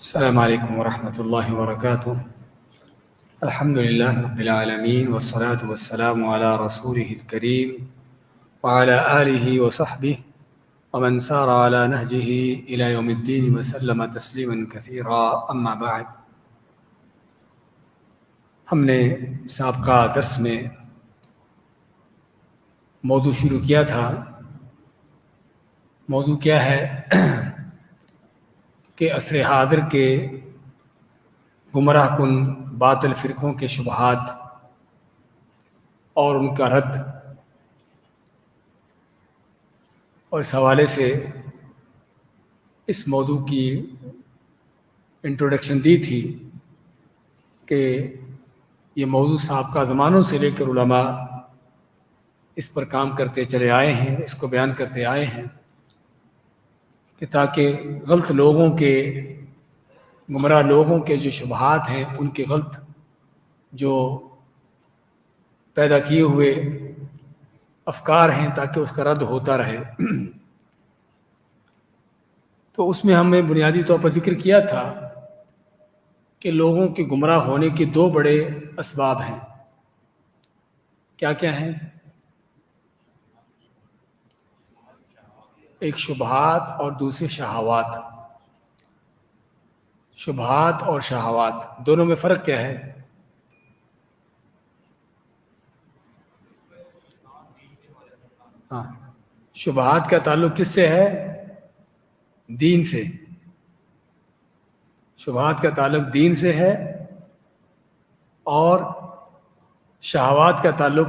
السلام علیکم ورحمۃ اللہ وبرکاتہ۔ الحمد للہ رب العالمین والصلاة والسلام علی رسولہ الکریم وعلی آلہ وصحبہ ومن سار علی نہجہ الی یوم الدین وسلم تسلیما کثیرا، اما بعد۔ ہم نے سابقہ درس میں موضوع شروع کیا تھا۔ موضوع کیا ہے کہ عصر حاضر کے گمراہ کن باطل فرقوں کے شبہات اور ان کا رد، اور اس حوالے سے اس موضوع کی انٹروڈکشن دی تھی کہ یہ موضوع سابقہ زمانوں سے لے کر علماء اس پر کام کرتے چلے آئے ہیں، اس کو بیان کرتے آئے ہیں کہ تاکہ غلط لوگوں کے، گمراہ لوگوں کے جو شبہات ہیں، ان کے غلط جو پیدا کیے ہوئے افکار ہیں، تاکہ اس کا رد ہوتا رہے۔ تو اس میں ہم نے بنیادی طور پر ذکر کیا تھا کہ لوگوں کے گمراہ ہونے کے دو بڑے اسباب ہیں۔ کیا کیا ہیں؟ ایک شبہات اور دوسرے شہوات۔ شبہات اور شہوات دونوں میں فرق کیا ہے؟ ہاں، شبہات کا تعلق کس سے ہے؟ دین سے۔ شبہات کا تعلق دین سے ہے، اور شہوات کا تعلق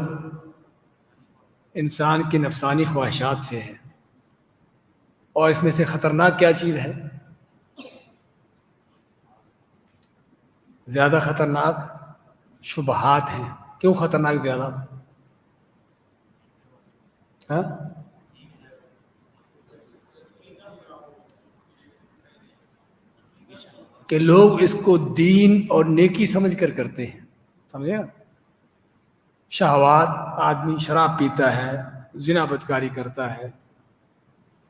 انسان کی نفسانی خواہشات سے ہے۔ اور اس میں سے خطرناک کیا چیز ہے؟ زیادہ خطرناک شبہات ہیں۔ کیوں خطرناک زیادہ؟ ہاں؟ کہ لوگ اس کو دین اور نیکی سمجھ کر کرتے ہیں، سمجھے؟ شہوات، آدمی شراب پیتا ہے، زنا بدکاری کرتا ہے،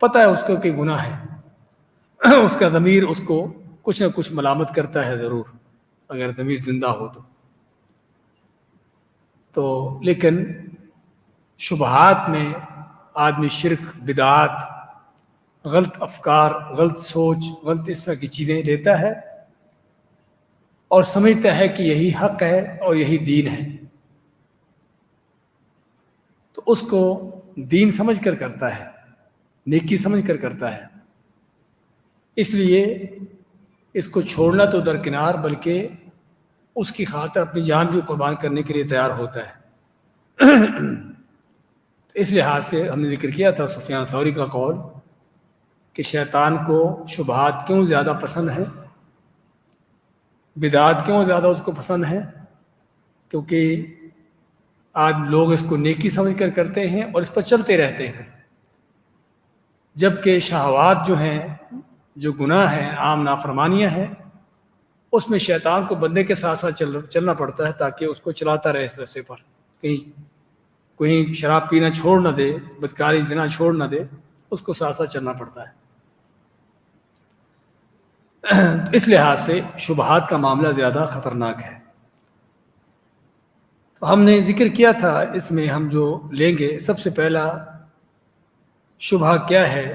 پتہ ہے اس کو کہ گناہ ہے، اس کا ضمیر اس کو کچھ نہ کچھ ملامت کرتا ہے ضرور، اگر ضمیر زندہ ہو تو لیکن شبہات میں آدمی شرک، بدعات، غلط افکار، غلط سوچ، غلط اس طرح کی چیزیں لیتا ہے اور سمجھتا ہے کہ یہی حق ہے اور یہی دین ہے، تو اس کو دین سمجھ کر کرتا ہے، نیکی سمجھ کر کرتا ہے۔ اس لیے اس کو چھوڑنا تو درکنار، بلکہ اس کی خاطر اپنی جان بھی قربان کرنے کے لیے تیار ہوتا ہے۔ تو اس لحاظ سے ہم نے ذکر کیا تھا سفیان ثوری کا قول کہ شیطان کو شبہات کیوں زیادہ پسند ہیں، بدعات کیوں زیادہ اس کو پسند ہیں؟ کیونکہ آج لوگ اس کو نیکی سمجھ کر کرتے ہیں اور اس پر چلتے رہتے ہیں، جبکہ شہوات جو ہیں، جو گناہ ہیں، عام نافرمانیاں ہیں، اس میں شیطان کو بندے کے ساتھ ساتھ چلنا پڑتا ہے تاکہ اس کو چلاتا رہے اس رستے پر، کہیں شراب پینا چھوڑ نہ دے، بدکاری زنا چھوڑ نہ دے، اس کو ساتھ ساتھ چلنا پڑتا ہے۔ اس لحاظ سے شبہات کا معاملہ زیادہ خطرناک ہے۔ تو ہم نے ذکر کیا تھا، اس میں ہم جو لیں گے، سب سے پہلا شبہ کیا ہے،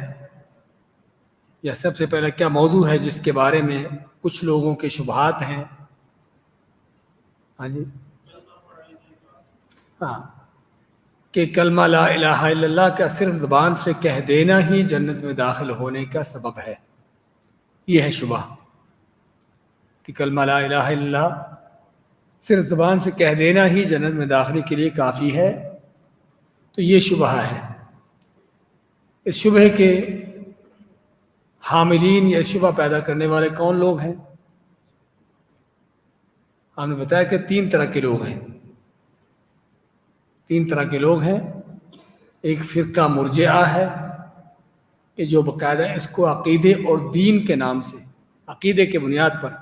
یا سب سے پہلا کیا موضوع ہے جس کے بارے میں کچھ لوگوں کے شبہات ہیں؟ ہاں جی، ہاں، کہ کلمہ لا الہ الا اللہ کا صرف زبان سے کہہ دینا ہی جنت میں داخل ہونے کا سبب ہے۔ یہ ہے شبہ کہ کلمہ لا الہ الا اللہ صرف زبان سے کہہ دینا ہی جنت میں داخلے کے لیے کافی ہے، تو یہ شبہ ہے۔ اس شبہ کے حاملین یا شبہ پیدا کرنے والے کون لوگ ہیں؟ ہم نے بتایا کہ تین طرح کے لوگ ہیں۔ تین طرح کے لوگ ہیں۔ ایک فرقہ مرجئہ ہے کہ جو باقاعدہ اس کو عقیدے اور دین کے نام سے، عقیدے کے بنیاد پر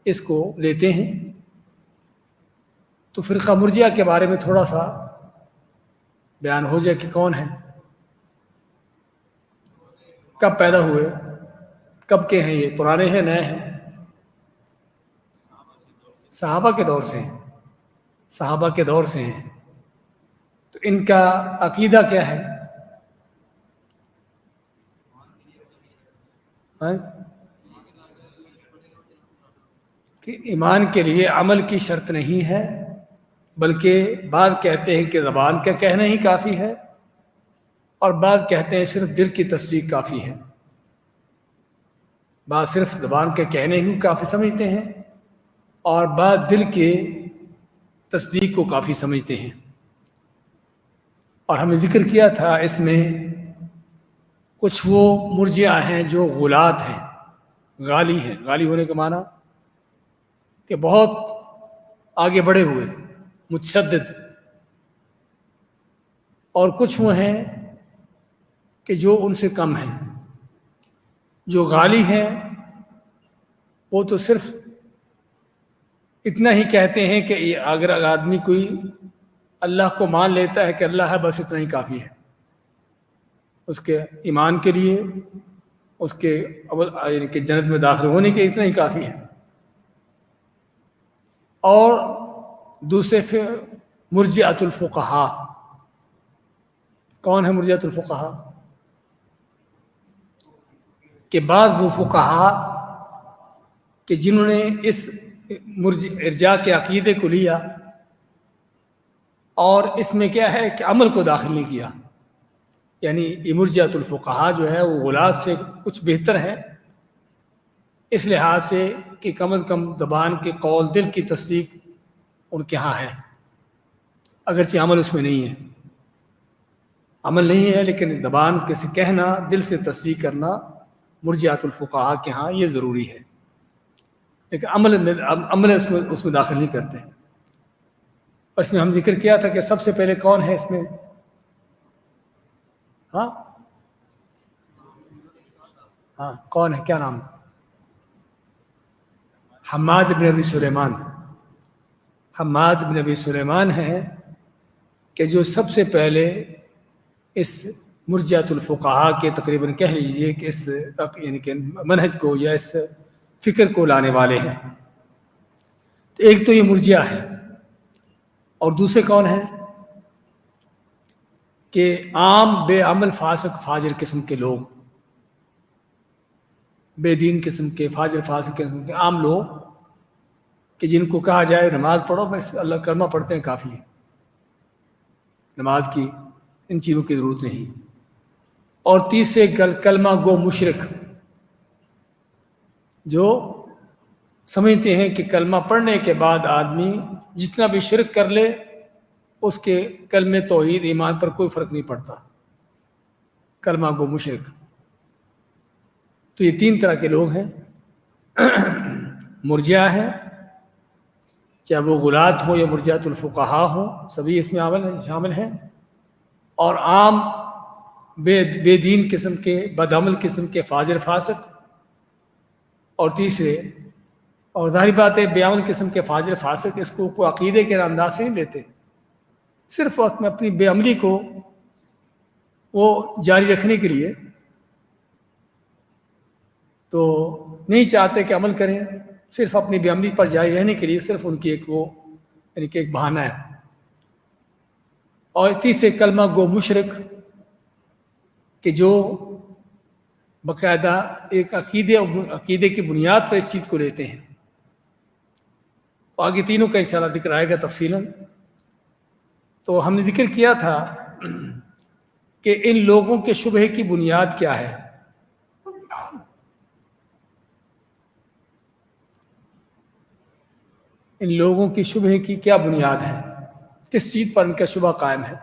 اس کو لیتے ہیں۔ تو فرقہ مرجئہ کے بارے میں تھوڑا سا بیان ہو جائے کہ کون ہے، کب پیدا ہوئے، کب کے ہیں، یہ پرانے ہیں نئے ہیں؟ صحابہ کے دور سے ہیں، صحابہ کے دور سے ہیں، تو ان کا عقیدہ کیا ہے؟ ہاں؟ کہ ایمان کے لیے عمل کی شرط نہیں ہے، بلکہ بعض کہتے ہیں کہ زبان کا کہنا ہی کافی ہے، اور بعض کہتے ہیں صرف دل کی تصدیق کافی ہے۔ بعض صرف زبان کے کہنے ہی کافی سمجھتے ہیں، اور بعض دل کے تصدیق کو کافی سمجھتے ہیں۔ اور ہم نے ذکر کیا تھا اس میں کچھ وہ مرجئہ ہیں جو غلات ہیں، غالی ہیں۔ غالی ہونے کا معنی کہ بہت آگے بڑھے ہوئے، متشدد۔ اور کچھ وہ ہیں کہ جو ان سے کم ہیں۔ جو غالی ہیں وہ تو صرف اتنا ہی کہتے ہیں کہ اگر آدمی کوئی اللہ کو مان لیتا ہے کہ اللہ ہے، بس اتنا ہی کافی ہے اس کے ایمان کے لیے، اس کے یعنی کہ جنت میں داخل ہونے کے، اتنا ہی کافی ہے۔ اور دوسرے پھر مرجئۃ الفقہاء۔ کون ہے مرجئۃ الفقہاء؟ کہ بعض وہ فقہاء کہ جنہوں نے اس ارجاء کے عقیدے کو لیا اور اس میں کیا ہے کہ عمل کو داخل نہیں کیا، یعنی یہ مرجئۃ الفقہاء جو ہے وہ غلاظ سے کچھ بہتر ہے اس لحاظ سے کہ کم از کم زبان کے قول، دل کی تصدیق ان کے ہاں ہے، اگرچہ عمل اس میں نہیں ہے۔ عمل نہیں ہے لیکن زبان کے سے کہنا، دل سے تصدیق کرنا مرجئۃ الفقہاء کے ہاں یہ ضروری ہے، لیکن عمل اس میں داخل نہیں کرتے۔ اور اس میں ہم ذکر کیا تھا کہ سب سے پہلے کون ہے اس میں؟ ہاں ہاں، کون ہے؟ کیا نام؟ حماد بن ابی سلیمان۔ حماد بن ابی سلیمان ہیں کہ جو سب سے پہلے اس مرجئۃ الفقہاء کے تقریباً کہہ لیجئے کہ اس یعنی کہ منہج کو یا اس فکر کو لانے والے ہیں۔ تو ایک تو یہ مرجئہ ہے، اور دوسرے کون ہیں کہ عام بے عمل فاسق فاجر قسم کے لوگ، بے دین قسم کے، فاجر فاسق قسم کے عام لوگ کہ جن کو کہا جائے نماز پڑھو، بس اللہ کلمہ پڑھتے ہیں کافی ہے، نماز کی ان چیزوں کی ضرورت نہیں۔ اور تیسرے کلمہ گو مشرک، جو سمجھتے ہیں کہ کلمہ پڑھنے کے بعد آدمی جتنا بھی شرک کر لے اس کے کلمے توحید ایمان پر کوئی فرق نہیں پڑتا، کلمہ گو مشرک۔ تو یہ تین طرح کے لوگ ہیں، مرجئہ ہیں، چاہے وہ غلات ہوں یا مرجئۃ الفقہاء ہوں، سبھی اس میں شامل ہیں، اور عام بے دین قسم کے، بدعمل قسم کے فاجر فاسق، اور تیسرے، اور ظاہری بات ہے بے عمل قسم کے فاجر فاسق اس کو کوئی عقیدے کے انداز سے نہیں لیتے، صرف وقت میں اپنی بے عملی کو وہ جاری رکھنے کے لیے تو نہیں چاہتے کہ عمل کریں، صرف اپنی بے عملی پر جاری رہنے کے لیے صرف ان کی ایک وہ یعنی کہ ایک بہانہ ہے۔ اور تیسرے کلمہ گو مشرک کہ جو باقاعدہ ایک عقیدے کی بنیاد پر اس چیز کو لیتے ہیں۔ تو آگے تینوں کا انشاءاللہ ذکر آئے گا تفصیلاً۔ تو ہم نے ذکر کیا تھا کہ ان لوگوں کے شبہے کی بنیاد کیا ہے۔ ان لوگوں کی شبہے کی کیا بنیاد ہے، کس چیز پر ان کا شبہ قائم ہے؟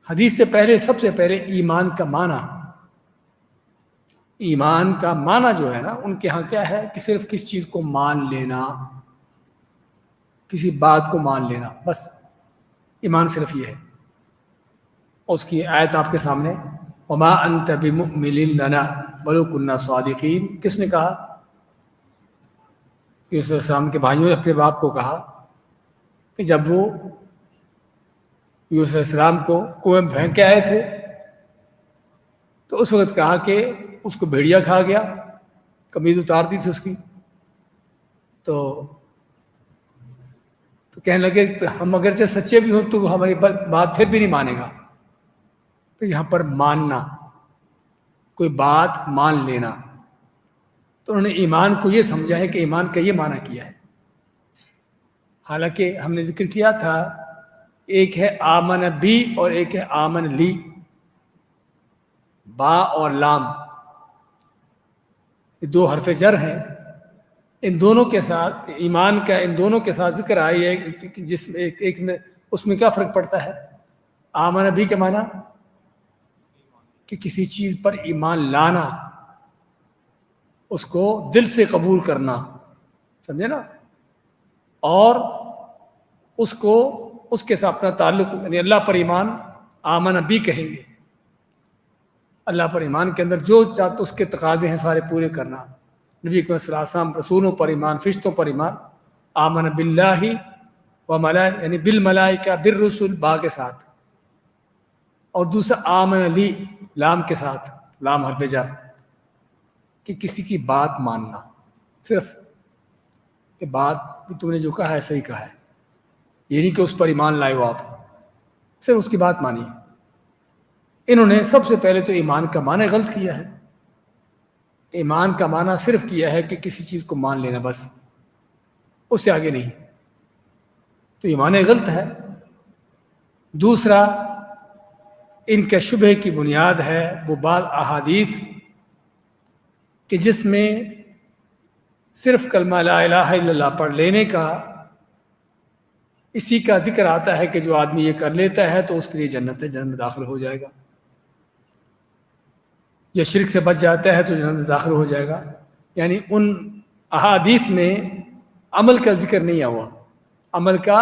حدیث سے پہلے سب سے پہلے ایمان کا معنی، ایمان کا معنی جو ہے نا ان کے ہاں کیا ہے کہ صرف کس چیز کو مان لینا، کسی بات کو مان لینا، بس ایمان صرف یہ ہے۔ اس کی آیت آپ کے سامنے، وما انت بمؤمن لنا ولو كنا صادقین، کس نے کہا؟ یوسف علیہ السلام کے بھائیوں نے اپنے باپ کو کہا کہ جب وہ یوسف علیہ السلام کو کنویں میں پھینک کے آئے تھے تو اس وقت کہا کہ اس کو بھیڑیا کھا گیا، قمیض اتار دی تھی اس کی، تو کہنے لگے ہم اگرچہ سچے بھی ہوں تو ہماری بات پھر بھی نہیں مانے گا. تو یہاں پر ماننا، کوئی بات مان لینا، تو انہوں نے ایمان کو یہ سمجھا ہے کہ ایمان کا یہ معنی کیا ہے. حالانکہ ہم نے ذکر کیا تھا ایک ہے آمن بی اور ایک ہے آمن لی. با اور لام یہ دو حرف جر ہیں، ان دونوں کے ساتھ ایمان کا ان دونوں کے ساتھ ذکر آئی ہے کہ جس میں ایک میں اس میں کیا فرق پڑتا ہے؟ آمن بی کے معنی کہ کسی چیز پر ایمان لانا، اس کو دل سے قبول کرنا، سمجھے نا، اور اس کو اس کے ساتھ اپنا تعلق، یعنی اللہ پر ایمان آمن بی کہیں گے. اللہ پر ایمان کے اندر جو چاہتے اس کے تقاضے ہیں سارے پورے کرنا. نبی اکرم صلی اللہ علیہ وسلم رسولوں پر ایمان، فرشتوں پر ایمان، آمن باللہ و ملائکہ یعنی بالملائکہ بالرسل با کے ساتھ، اور دوسرا آمن لی لام کے ساتھ، لام حرف جر، کہ کسی کی بات ماننا، صرف کہ بات بھی تم نے جو کہا ہے صحیح کہا ہے، یہ نہیں کہ اس پر ایمان لائے ہو آپ، صرف اس کی بات مانی. انہوں نے سب سے پہلے تو ایمان کا معنی غلط کیا ہے. ایمان کا معنی صرف کیا ہے کہ کسی چیز کو مان لینا، بس اس سے آگے نہیں، تو ایمان غلط ہے. دوسرا ان کے شبہ کی بنیاد ہے وہ بعض احادیث کہ جس میں صرف کلمہ لا الہ الا اللہ پڑھ لینے کا اسی کا ذکر آتا ہے کہ جو آدمی یہ کر لیتا ہے تو اس کے لیے جنت ہے، جنت میں داخل ہو جائے گا، یا شرک سے بچ جاتا ہے تو جنت میں داخل ہو جائے گا. یعنی ان احادیث میں عمل کا ذکر نہیں ہوا، عمل کا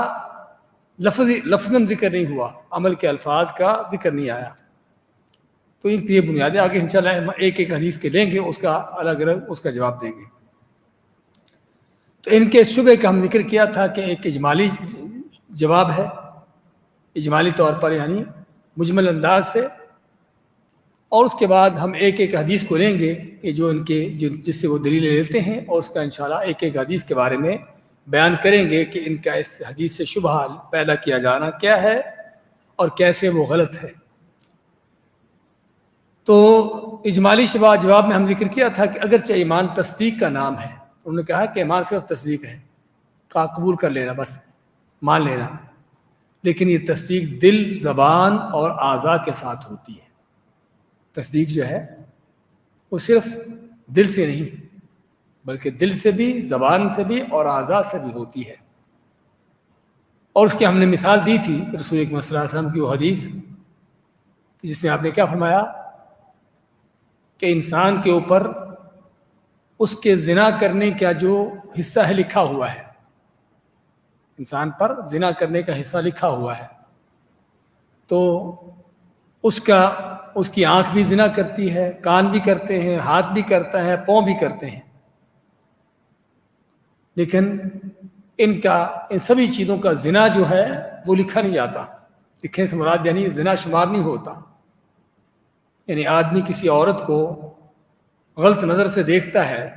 لفظاً ذکر نہیں ہوا، عمل کے الفاظ کا ذکر نہیں آیا. تو ان کی یہ بنیادیں آگے انشاءاللہ ایک ایک حدیث کے لیں گے، اس کا الگ الگ اس کا جواب دیں گے. تو ان کے شبہ کا ہم ذکر کیا تھا کہ ایک اجمالی جواب ہے، اجمالی طور پر یعنی مجمل انداز سے، اور اس کے بعد ہم ایک ایک حدیث کو لیں گے کہ جو ان کے جس سے وہ دلیلیں لیتے ہیں، اور اس کا انشاءاللہ ایک ایک حدیث کے بارے میں بیان کریں گے کہ ان کا اس حدیث سے شبہ پیدا کیا جانا کیا ہے اور کیسے وہ غلط ہے. تو اجمالی جواب میں ہم ذکر کیا تھا کہ اگرچہ ایمان تصدیق کا نام ہے، انہوں نے کہا کہ ایمان صرف تصدیق ہے، قبول کر لینا، بس مان لینا، لیکن یہ تصدیق دل، زبان اور اعضاء کے ساتھ ہوتی ہے. تصدیق جو ہے وہ صرف دل سے نہیں بلکہ دل سے بھی، زبان سے بھی اور اعضاء سے بھی ہوتی ہے. اور اس کی ہم نے مثال دی تھی رسول اکرم صلی اللہ علیہ وسلم کی وہ حدیث جس میں آپ نے کیا فرمایا کہ انسان کے اوپر اس کے زنا کرنے کا جو حصہ ہے لکھا ہوا ہے، انسان پر زنا کرنے کا حصہ لکھا ہوا ہے، تو اس کی آنکھ بھی زنا کرتی ہے، کان بھی کرتے ہیں، ہاتھ بھی کرتا ہے، پاؤں بھی کرتے ہیں، لیکن ان سبھی چیزوں کا زنا جو ہے وہ لکھا نہیں جاتا. لکھنے سے مراد یعنی زنا شمار نہیں ہوتا. یعنی آدمی کسی عورت کو غلط نظر سے دیکھتا ہے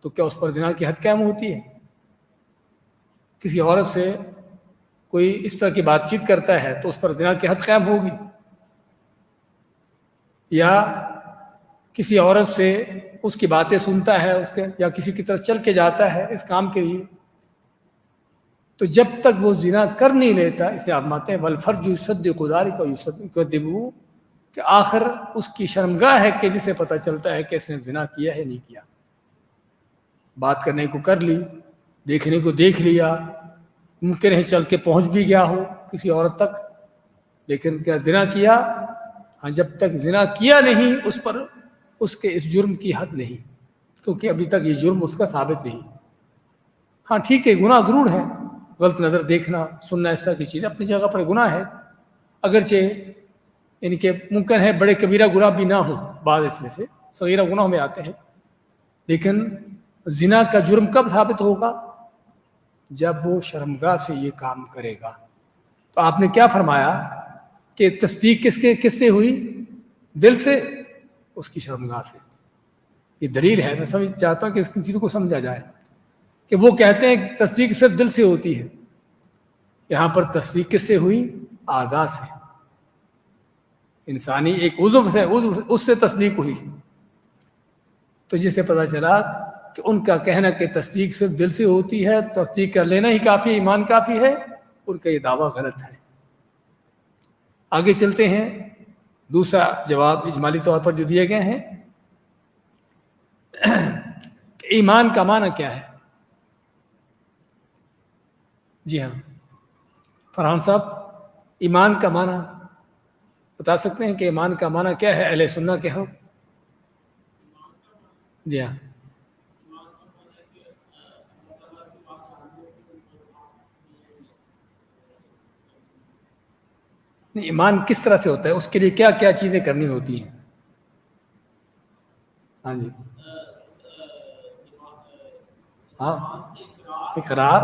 تو کیا اس پر زنا کی حد قائم ہوتی ہے؟ کسی عورت سے کوئی اس طرح کی بات چیت کرتا ہے تو اس پر زنا کی حد قائم ہوگی؟ یا کسی عورت سے اس کی باتیں سنتا ہے یا کسی کی طرف چل کے جاتا ہے اس کام کے لیے، تو جب تک وہ زنا کر نہیں لیتا، اسے آپ مانتے ہیں والفرج یصدق ذلک یکذبہ، کہ آخر اس کی شرمگاہ ہے کہ جسے پتہ چلتا ہے کہ اس نے زنا کیا ہے نہیں کیا. بات کرنے کو کر لی، دیکھنے کو دیکھ لیا، ممکن ہے چل کے پہنچ بھی گیا ہو کسی عورت تک، لیکن کیا زنا کیا؟ ہاں، جب تک زنا کیا نہیں اس پر اس کے اس جرم کی حد نہیں، کیونکہ ابھی تک یہ جرم اس کا ثابت نہیں. ہاں ٹھیک ہے، گناہ ضرور ہے، غلط نظر دیکھنا، سننا، اس طرح کی چیزیں اپنی جگہ پر گناہ ہے، اگرچہ ان کے ممکن ہے بڑے کبیرہ گناہ بھی نہ ہو، بعض اس میں سے صغیرہ گناہ میں آتے ہیں، لیکن زنا کا جرم کب ثابت ہوگا؟ جب وہ شرمگاہ سے یہ کام کرے گا. تو آپ نے کیا فرمایا کہ تصدیق کس سے ہوئی؟ دل سے، اس کی شرمگاہ سے. یہ دلیل ہے. میں سمجھ چاہتا ہوں کہ اس چیزوں کو سمجھا جائے کہ وہ کہتے ہیں کہ تصدیق صرف دل سے ہوتی ہے. یہاں پر تصدیق کس سے ہوئی؟ اعضاء سے. انسانی ایک عضو سے اس سے تصدیق ہوئی. تو جس سے پتہ چلا کہ ان کا کہنا کہ تصدیق صرف دل سے ہوتی ہے، تصدیق کر لینا ہی کافی، ایمان کافی ہے، ان کا یہ دعویٰ غلط ہے. آگے چلتے ہیں. دوسرا جواب اجمالی طور پر جو دیے گئے ہیں کہ ایمان کا معنی کیا ہے. جی ہاں فرحان صاحب، ایمان کا معنی بتا سکتے ہیں کہ ایمان کا معنی کیا ہے اہل سنت کے ہاں؟ جی ہاں. ایمان کس طرح سے ہوتا ہے؟ اس کے لیے کیا کیا چیزیں کرنی ہوتی ہیں؟ ہاں جی. ہاں، اقرار،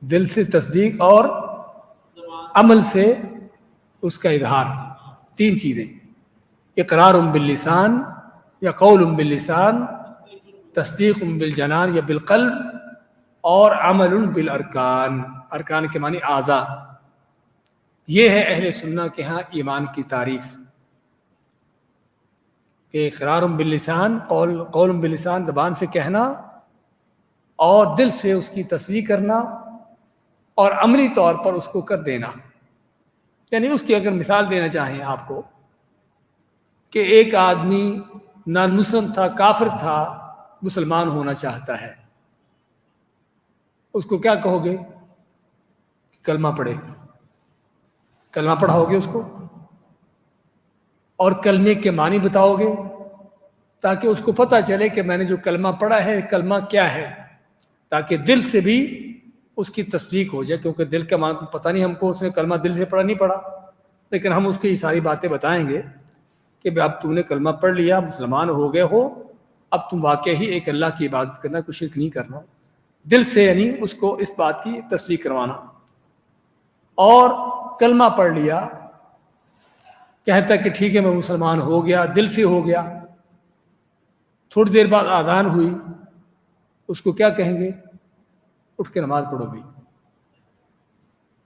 دل سے تصدیق اور عمل سے اس کا اظہار. تین چیزیں: اقرار باللسان یا قول باللسان، تصدیق بالجنان یا بالقلب، اور عمل بالارکان. ارکان کے معنی اعضاء. یہ ہے اہل سنت کے ہاں ایمان کی تعریف کہ اقرار باللسان، قول باللسان زبان سے کہنا، اور دل سے اس کی تصدیق کرنا، اور عملی طور پر اس کو کر دینا. یعنی اس کی اگر مثال دینا چاہیں آپ کو کہ ایک آدمی نان مسلم تھا، کافر تھا، مسلمان ہونا چاہتا ہے، اس کو کیا کہو گے؟ کلمہ پڑھے. کلمہ پڑھاؤ گے اس کو اور کلمے کے معنی بتاؤ گے تاکہ اس کو پتہ چلے کہ میں نے جو کلمہ پڑھا ہے کلمہ کیا ہے، تاکہ دل سے بھی اس کی تصدیق ہو جائے. کیونکہ دل کا معنی پتہ نہیں ہم کو، اس نے کلمہ دل سے پڑھا نہیں پڑھا، لیکن ہم اس کو یہ ساری باتیں بتائیں گے کہ اب تم نے کلمہ پڑھ لیا، مسلمان ہو گئے ہو، اب تم واقعی ہی ایک اللہ کی عبادت کرنا، کوئی شرک نہیں کرنا. دل سے یعنی اس کو اس بات کی تصدیق کروانا. اور کلمہ پڑھ لیا، کہتا کہ ٹھیک ہے میں مسلمان ہو گیا، دل سے ہو گیا. تھوڑی دیر بعد آذان ہوئی، اس کو کیا کہیں گے؟ اٹھ کے نماز پڑھو بھی.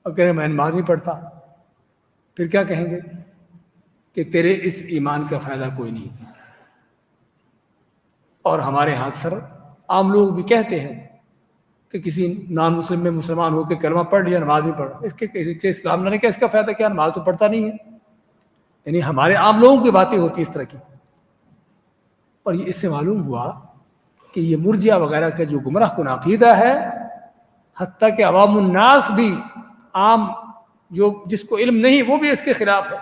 اور کہہ رہے میں نماز نہیں پڑھتا، پھر کیا کہیں گے؟ کہ تیرے اس ایمان کا فائدہ کوئی نہیں. اور ہمارے ہاں اکثر عام لوگ بھی کہتے ہیں کہ کسی نان مسلم میں مسلمان ہو کے کلمہ پڑھ لیا، نماز نہیں پڑھا، اس کے اسلام نے کیا اس کا فائدہ کیا؟ نماز تو پڑھتا نہیں ہے. یعنی ہمارے عام لوگوں کی باتیں ہوتی اس طرح کی. اور یہ اس سے معلوم ہوا کہ یہ مرجئہ وغیرہ کا جو گمراہ کن عقیدہ ہے، حتیٰ کہ عوام الناس بھی، عام جو جس کو علم نہیں، وہ بھی اس کے خلاف ہے.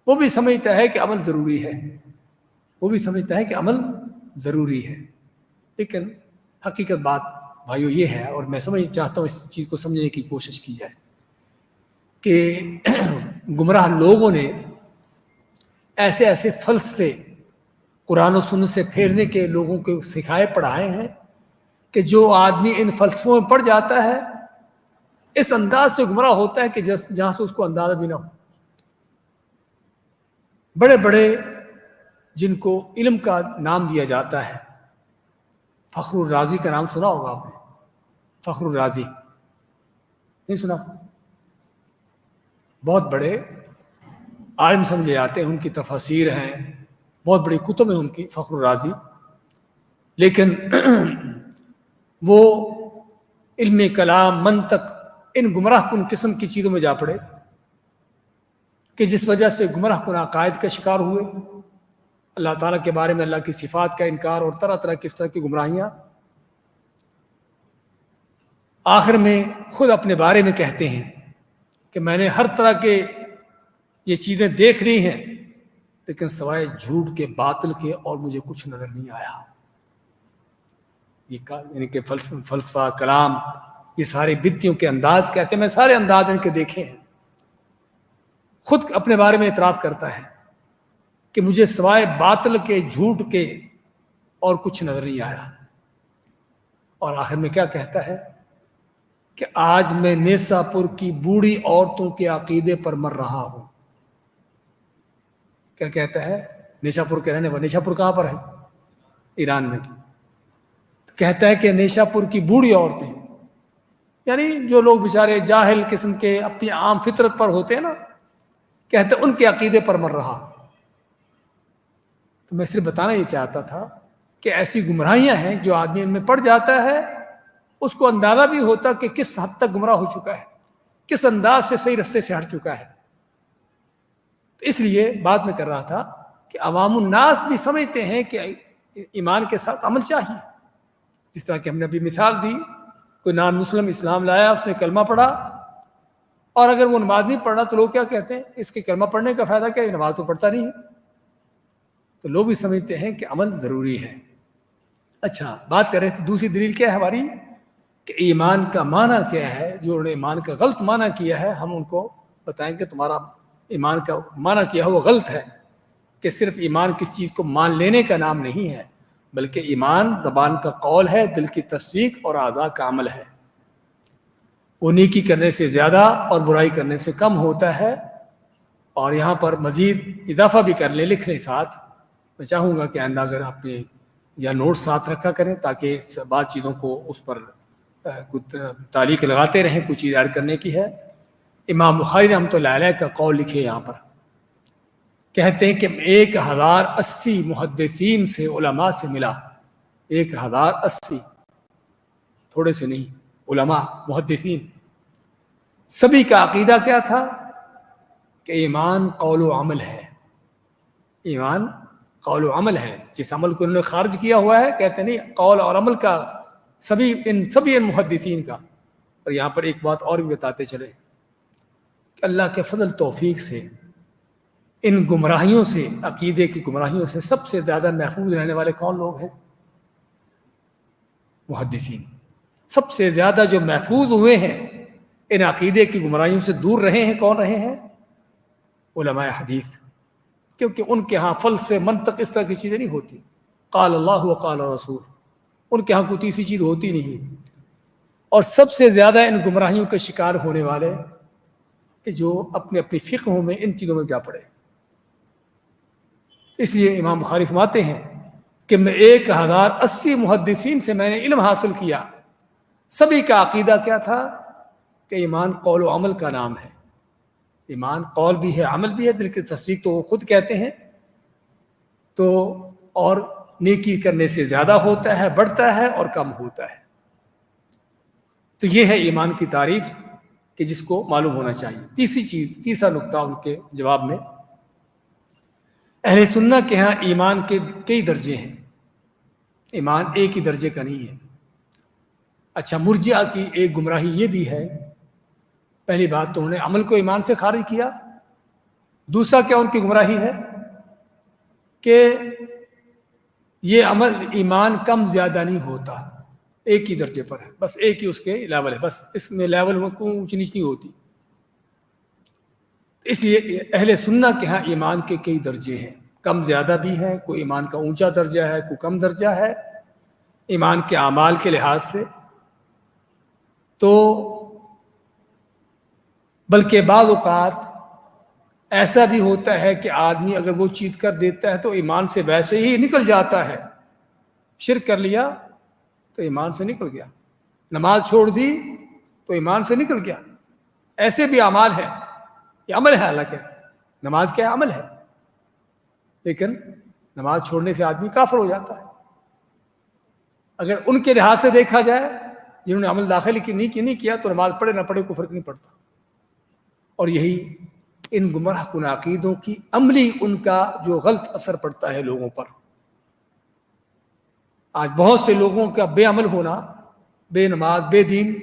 وہ بھی سمجھتا ہے کہ عمل ضروری ہے، وہ بھی سمجھتا ہے کہ عمل ضروری ہے. لیکن حقیقت بات بھائیو یہ ہے، اور میں سمجھ چاہتا ہوں اس چیز کو سمجھنے کی کوشش کی جائے کہ گمراہ لوگوں نے ایسے ایسے فلسفے قرآن و سنت سے پھیرنے کے لوگوں کو سکھائے پڑھائے ہیں کہ جو آدمی ان فلسفوں میں پڑ جاتا ہے اس انداز سے گمراہ ہوتا ہے کہ جہاں سے اس کو اندازہ بھی نہ ہو. بڑے بڑے جن کو علم کا نام دیا جاتا ہے، فخر الرازی کا نام سنا ہوگا آپ نے؟ فخر الرازی نہیں سنا؟ بہت بڑے عالم سمجھے جاتے ہیں، ان کی تفاسیر ہیں، بہت بڑی کتب ہیں ان کی، فخر الرازی. لیکن وہ علم کلام، منطق، ان گمراہ کن قسم کی چیزوں میں جا پڑے کہ جس وجہ سے گمراہ کن عقائد کا شکار ہوئے، اللہ تعالیٰ کے بارے میں اللہ کی صفات کا انکار، اور طرح طرح کس طرح کی گمراہیاں. آخر میں خود اپنے بارے میں کہتے ہیں کہ میں نے ہر طرح کے یہ چیزیں دیکھ لی ہیں، لیکن سوائے جھوٹ کے، باطل کے، اور مجھے کچھ نظر نہیں آیا. یہ یعنی کہ فلسفہ، کلام، یہ سارے بدعتوں کے انداز کہتے ہیں، میں سارے انداز ان کے دیکھے ہیں. خود اپنے بارے میں اعتراف کرتا ہے کہ مجھے سوائے باطل کے، جھوٹ کے، اور کچھ نظر نہیں آیا. اور آخر میں کیا کہتا ہے کہ آج میں نیسا پور کی بوڑھی عورتوں کے عقیدے پر مر رہا ہوں. کیا کہتا ہے؟ نیشا پور کے رہنے والے. نیشا پور کہاں پر ہے؟ ایران میں. کہتا ہے کہ نیشا پور کی بوڑھی عورتیں، یعنی جو لوگ بیچارے جاہل قسم کے اپنی عام فطرت پر ہوتے ہیں نا، کہتے ہیں ان کے عقیدے پر مر رہا. تو میں صرف بتانا یہ چاہتا تھا کہ ایسی گمراہیاں ہیں جو آدمی ان میں پڑ جاتا ہے، اس کو اندازہ بھی ہوتا کہ کس حد تک گمراہ ہو چکا ہے، کس انداز سے صحیح رستے سے ہٹ چکا ہے. تو اس لیے بات میں کر رہا تھا کہ عوام الناس بھی سمجھتے ہیں کہ ایمان کے ساتھ عمل چاہیے. جس طرح کہ ہم نے ابھی مثال دی، کوئی نان مسلم اسلام لایا، اس نے کلمہ پڑھا، اور اگر وہ نماز نہیں پڑھ رہا تو لوگ کیا کہتے ہیں؟ اس کے کلمہ پڑھنے کا فائدہ کیا ہے؟ نماز تو پڑھتا نہیں ہے. تو لوگ بھی سمجھتے ہیں کہ عمل ضروری ہے. اچھا، بات کریں تو دوسری دلیل کیا ہے ہماری کہ ایمان کا معنی کیا ہے. جو انہوں نے ایمان کا غلط معنی کیا ہے، ہم ان کو بتائیں کہ تمہارا ایمان کا معنی کیا ہے وہ غلط ہے. کہ صرف ایمان کس چیز کو مان لینے کا نام نہیں ہے، بلکہ ایمان زبان کا قول ہے، دل کی تصدیق اور اعضاء کا عمل ہے. وہ نیکی کرنے سے زیادہ اور برائی کرنے سے کم ہوتا ہے. اور یہاں پر مزید اضافہ بھی کر لیں لکھنے ساتھ. میں چاہوں گا کہ آئندہ اگر آپ نے یا نوٹ ساتھ رکھا کریں تاکہ بعض چیزوں کو اس پر کچھ تعلیق لگاتے رہیں، کچھ چیز ایڈ کرنے کی ہے. امام بخاری رحمۃ اللہ علیہ کا قول لکھے یہاں پر. کہتے ہیں کہ 1080 محدثین سے، علماء سے ملا. 1080، تھوڑے سے نہیں، علماء محدثین. سبھی کا عقیدہ کیا تھا کہ ایمان قول و عمل ہے. ایمان قول و عمل ہے. جس عمل کو انہوں نے خارج کیا ہوا ہے، کہتے نہیں قول اور عمل کا سبھی ان محدثین کا. اور یہاں پر ایک بات اور بھی بتاتے چلے کہ اللہ کے فضل توفیق سے ان گمراہیوں سے، عقیدے کی گمراہیوں سے سب سے زیادہ محفوظ رہنے والے کون لوگ ہیں؟ محدثین. سب سے زیادہ جو محفوظ ہوئے ہیں، ان عقیدے کی گمراہیوں سے دور رہے ہیں، کون رہے ہیں؟ علماء حدیث. کیونکہ ان کے ہاں فلسفے، منطق، اس طرح کی چیزیں نہیں ہوتی. قال اللہ و قال رسول، ان کے ہاں کوئی تیسری چیز ہوتی نہیں. اور سب سے زیادہ ان گمراہیوں کے شکار ہونے والے کہ جو اپنے اپنی فقہوں میں ان چیزوں میں جا پڑے. اس لیے امام بخاری فرماتے ہیں کہ میں 1080 محدثین سے میں نے علم حاصل کیا. سبھی کا عقیدہ کیا تھا کہ ایمان قول و عمل کا نام ہے. ایمان قول بھی ہے، عمل بھی ہے. دل کی تصدیق تو وہ خود کہتے ہیں. تو اور نیکی کرنے سے زیادہ ہوتا ہے، بڑھتا ہے، اور کم ہوتا ہے. تو یہ ہے ایمان کی تعریف کہ جس کو معلوم ہونا چاہیے. تیسرا نقطہ ان کے جواب میں، اہل سنت کے ہاں ایمان کے کئی درجے ہیں. ایمان ایک ہی درجے کا نہیں ہے. اچھا، مرجئہ کی ایک گمراہی یہ بھی ہے، پہلی بات تو انہوں نے عمل کو ایمان سے خارج کیا. دوسرا کیا ان کی گمراہی ہے کہ یہ عمل ایمان کم زیادہ نہیں ہوتا، ایک ہی درجے پر ہے، بس ایک ہی اس کے لیول ہے، بس اس میں لیول میں کوئی اونچ نیچ نہیں ہوتی. اس لیے اہل سنت کے ہاں ایمان کے کئی درجے ہیں، کم زیادہ بھی ہیں. کوئی ایمان کا اونچا درجہ ہے، کوئی کم درجہ ہے ایمان کے اعمال کے لحاظ سے. تو بلکہ بعض اوقات ایسا بھی ہوتا ہے کہ آدمی اگر وہ چیز کر دیتا ہے تو ایمان سے ویسے ہی نکل جاتا ہے. شرک کر لیا تو ایمان سے نکل گیا، نماز چھوڑ دی تو ایمان سے نکل گیا. ایسے بھی اعمال ہیں. یہ عمل ہے، حالانکہ نماز کیا عمل ہے، لیکن نماز چھوڑنے سے آدمی کافر ہو جاتا ہے. اگر ان کے لحاظ سے دیکھا جائے جنہوں نے عمل داخل کی نہیں کیا تو نماز پڑھے نہ پڑھے کوئی فرق نہیں پڑتا. اور یہی ان گمراہ کن عقیدوں کی عملی ان کا جو غلط اثر پڑتا ہے لوگوں پر. آج بہت سے لوگوں کا بے عمل ہونا، بے نماز، بے دین،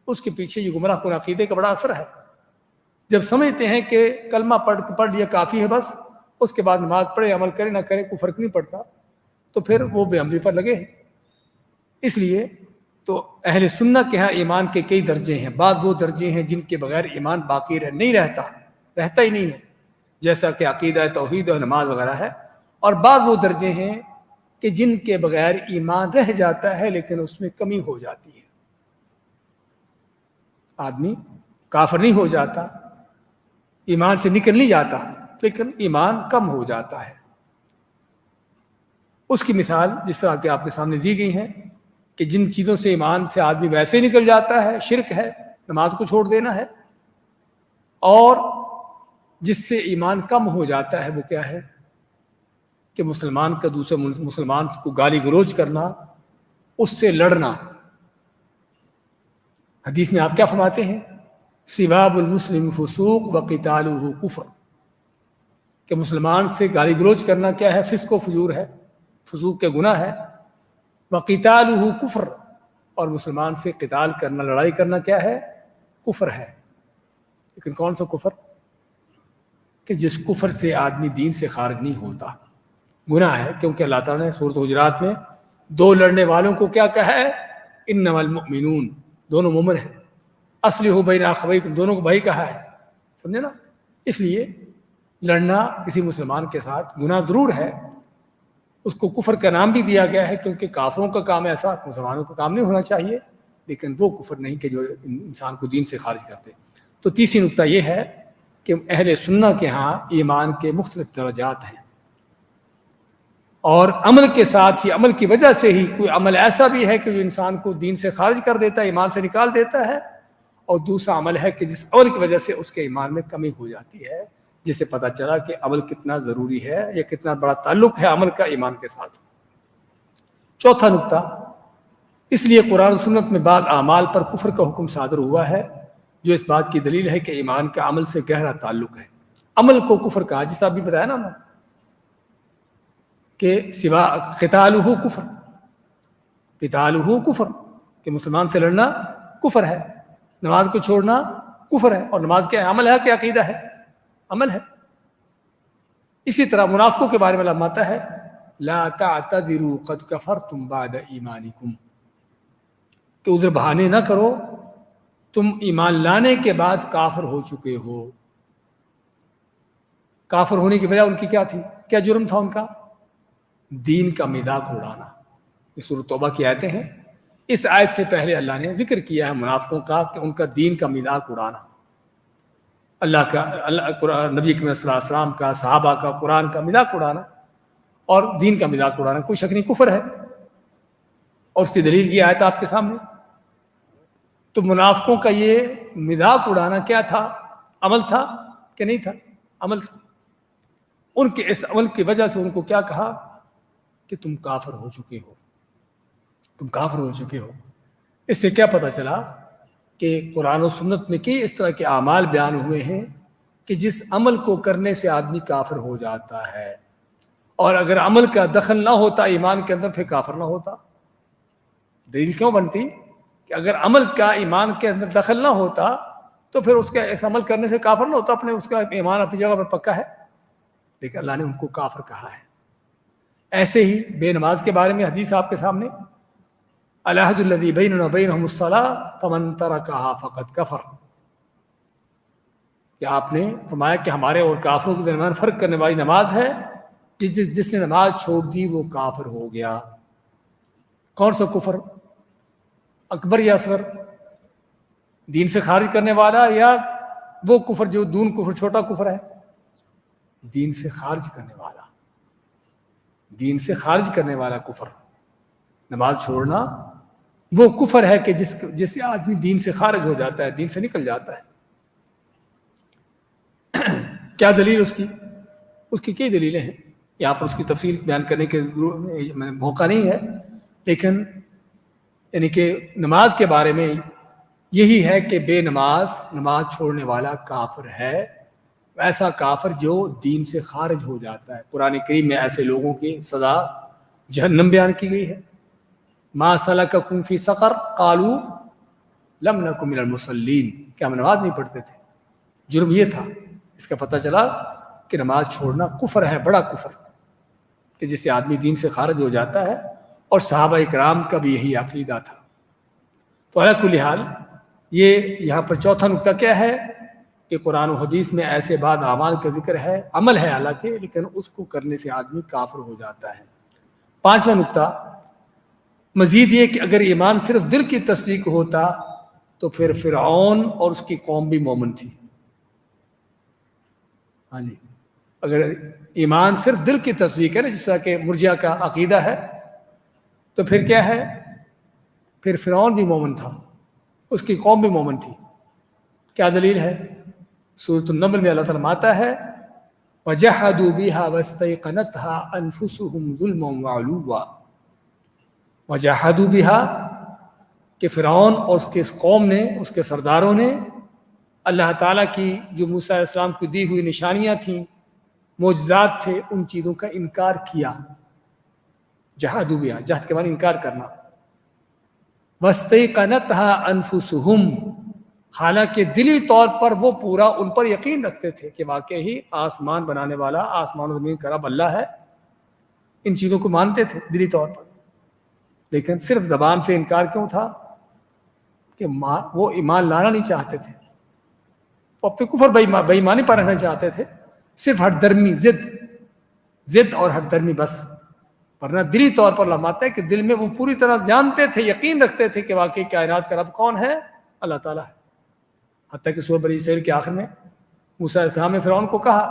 اس کے پیچھے یہ گمراہ کن عقیدے کا بڑا اثر ہے. جب سمجھتے ہیں کہ کلمہ پڑھ لیا کافی ہے، بس اس کے بعد نماز پڑھے، عمل کرے نہ کرے کوئی فرق نہیں پڑتا، تو پھر وہ بے عملی پر لگے ہیں. اس لیے تو اہل سنت کے ہاں ایمان کے کئی درجے ہیں. بعض وہ درجے ہیں جن کے بغیر ایمان باقی نہیں رہتا ہی نہیں ہے، جیسا کہ عقیدہ توحید اور نماز وغیرہ ہے. اور بعض وہ درجے ہیں کہ جن کے بغیر ایمان رہ جاتا ہے لیکن اس میں کمی ہو جاتی ہے. آدمی کافر نہیں ہو جاتا، ایمان سے نکل نہیں جاتا، لیکن ایمان کم ہو جاتا ہے۔ اس کی مثال جس طرح کہ آپ کے سامنے دی گئی ہیں کہ جن چیزوں سے ایمان سے آدمی ویسے ہی نکل جاتا ہے، شرک ہے، نماز کو چھوڑ دینا ہے، اور جس سے ایمان کم ہو جاتا ہے وہ کیا ہے کہ مسلمان کا دوسرے مسلمان کو گالی گلوچ کرنا، اس سے لڑنا۔ حدیث میں آپ کیا فرماتے ہیں؟ سباب المسلم فسوق وقتالہ کفر، کہ مسلمان سے گالی گلوچ کرنا کیا ہے؟ فسق و فجور ہے، فسوق کے گناہ ہے۔ وقتالہ کفر، اور مسلمان سے قتال کرنا، لڑائی کرنا کیا ہے؟ کفر ہے۔ لیکن کون سا کفر؟ کہ جس کفر سے آدمی دین سے خارج نہیں ہوتا، گناہ ہے، کیونکہ اللہ تعالیٰ نے سورۃ حجرات میں دو لڑنے والوں کو کیا کہا ہے؟ انما المؤمنون، دونوں مومن ہیں، اصلحوا بین اخویکم، دونوں کو بھائی کہا ہے، سمجھے نا؟ اس لیے لڑنا کسی مسلمان کے ساتھ گناہ ضرور ہے، اس کو کفر کا نام بھی دیا گیا ہے کیونکہ کافروں کا کام ایسا مسلمانوں کا کام نہیں ہونا چاہیے، لیکن وہ کفر نہیں کہ جو انسان کو دین سے خارج کرتے۔ تو تیسری نقطہ یہ ہے کہ اہل سنہ کے ہاں ایمان کے مختلف درجات ہیں، اور عمل کے ساتھ ہی، عمل کی وجہ سے ہی، کوئی عمل ایسا بھی ہے کہ جو انسان کو دین سے خارج کر دیتا ہے، ایمان سے نکال دیتا ہے، اور دوسرا عمل ہے کہ جس عمل کی وجہ سے اس کے ایمان میں کمی ہو جاتی ہے، جس سے پتہ چلا کہ عمل کتنا ضروری ہے یا کتنا بڑا تعلق ہے عمل کا ایمان کے ساتھ۔ چوتھا نقطہ، اس لیے قرآن و سنت میں بعض اعمال پر کفر کا حکم صادر ہوا ہے، جو اس بات کی دلیل ہے کہ ایمان کا عمل سے گہرا تعلق ہے۔ عمل کو کفر کہا، جیسا ابھی بتایا نا کہ سوا قتالہ کفر، قتالہ کفر، کہ مسلمان سے لڑنا کفر ہے، نماز کو چھوڑنا کفر ہے، اور نماز کیا ہے؟ عمل ہے کہ عقیدہ ہے؟ عمل ہے۔ اسی طرح منافقوں کے بارے میں اللہ فرماتا ہے لا تعتذروا قد کفرتم بعد ایمانکم، کہ عذر بہانے نہ کرو، تم ایمان لانے کے بعد کافر ہو چکے ہو۔ کافر ہونے کی وجہ ان کی کیا تھی؟ کیا جرم تھا ان کا؟ دین کا مذاق اڑانا۔ یہ سورۃ توبہ کی آیتیں ہیں۔ اس آیت سے پہلے اللہ نے ذکر کیا ہے منافقوں کا کہ ان کا دین کا مذاق اڑانا، اللہ کا، نبی کریم صلی اللہ علیہ وسلم کا، صحابہ کا، قرآن کا مذاق اڑانا اور دین کا مذاق اڑانا کوئی شک نہیں کفر ہے، اور اس کی دلیل یہ آیت آپ کے سامنے۔ تو منافقوں کا یہ مذاق اڑانا کیا تھا؟ عمل تھا کہ نہیں تھا؟ عمل تھا۔ ان کے اس عمل کی وجہ سے ان کو کیا کہا کہ تم کافر ہو چکے ہو، تم کافر ہو چکے ہو۔ اس سے کیا پتہ چلا کہ قرآن و سنت میں کئی اس طرح کے اعمال بیان ہوئے ہیں کہ جس عمل کو کرنے سے آدمی کافر ہو جاتا ہے، اور اگر عمل کا دخل نہ ہوتا ایمان کے اندر پھر کافر نہ ہوتا۔ دلیل کیوں بنتی کہ اگر عمل کا ایمان کے اندر دخل نہ ہوتا تو پھر اس کا اس عمل کرنے سے کافر نہ ہوتا، اپنے اس کا ایمان اپنی جگہ پر پکا ہے، لیکن اللہ نے ان کو کافر کہا ہے۔ ایسے ہی بے نماز کے بارے میں حدیث آپ کے سامنے، العہد الذی بیننا وبینہم الصلاۃ فمن ترکھا فقد کفر، کہ آپ نے فرمایا کہ ہمارے اور کافروں کے درمیان فرق کرنے والی نماز ہے، جس نے نماز چھوڑ دی وہ کافر ہو گیا۔ کون سا کفر؟ اکبر یا اصغر؟ دین سے خارج کرنے والا یا وہ کفر جو دون کفر، چھوٹا کفر ہے؟ دین سے خارج کرنے والا، دین سے خارج کرنے والا کفر، نماز چھوڑنا وہ کفر ہے کہ جس سے آدمی دین سے خارج ہو جاتا ہے، دین سے نکل جاتا ہے۔ کیا دلیل اس کی؟ اس کی کئی دلیلیں ہیں، یہاں پر اس کی تفصیل بیان کرنے کے موقع نہیں ہے، لیکن یعنی کہ نماز کے بارے میں یہی ہے کہ بے نماز چھوڑنے والا کافر ہے، ایسا کافر جو دین سے خارج ہو جاتا ہے۔ قرآن کریم میں ایسے لوگوں کی سزا جہنم بیان کی گئی ہے۔ ما سلککم فی سقر قالوا لم نک من المصلین، کہ ہم نماز نہیں پڑھتے تھے۔ جرم یہ تھا۔ اس کا پتہ چلا کہ نماز چھوڑنا کفر ہے، بڑا کفر، کہ جس سے آدمی دین سے خارج ہو جاتا ہے، اور صحابہ اکرام کا بھی یہی عقیدہ تھا۔ تو علی کل حال یہ یہاں پر چوتھا نقطہ کیا ہے کہ قرآن و حدیث میں ایسے بعض اعمال کا ذکر ہے، عمل ہے حالانکہ، لیکن اس کو کرنے سے آدمی کافر ہو جاتا ہے۔ پانچواں نقطہ مزید یہ کہ اگر ایمان صرف دل کی تصدیق ہوتا تو پھر فرعون اور اس کی قوم بھی مومن تھی۔ ہاں جی، اگر ایمان صرف دل کی تصدیق ہے نا، جس طرح کہ مرجیہ کا عقیدہ ہے، تو پھر کیا ہے؟ پھر فرعون بھی مومن تھا، اس کی قوم بھی مومن تھی۔ کیا دلیل ہے؟ سورۃ النمل میں اللہ تعالیٰ آتا ہے وَجَحَدُوا بِهَا وَاسْتَيْقَنَتْهَا أَنفُسُهُمْ ظُلْمًا وَعُلُوًّا۔ وَجَحَدُوا بِهَا کہ فرعون اور اس کے اس قوم نے، اس کے سرداروں نے اللہ تعالیٰ کی جو موسیٰ علیہ السلام کو دی ہوئی نشانیاں تھیں، معجزات تھے، ان چیزوں کا انکار کیا۔ جہادوا بہا، جہد کے معنی انکار کرنا۔ وَاسْتَيْقَنَتْهَا أَنفُسُهُمْ، حالانکہ دلی طور پر وہ پورا ان پر یقین رکھتے تھے کہ واقعی آسمان بنانے والا، آسمان و زمین کا رب اللہ ہے، ان چیزوں کو مانتے تھے دلی طور پر، لیکن صرف زبان سے انکار کیوں تھا؟ کہ وہ ایمان لانا نہیں چاہتے تھے، وہ اپنے کفر بے ایمانی پر رہنا چاہتے تھے، صرف ہٹ درمی، ضد اور ہٹ درمی بس، ورنہ دلی طور پر لماتے ہیں کہ دل میں وہ پوری طرح جانتے تھے، یقین رکھتے تھے کہ واقعی کائنات کا رب کون ہے؟ اللہ تعالیٰ ہے۔ حتیٰ کہ سورہ بنی اسرائیل کے آخر میں موسیٰ علیہ السلام نے فرعون کو کہا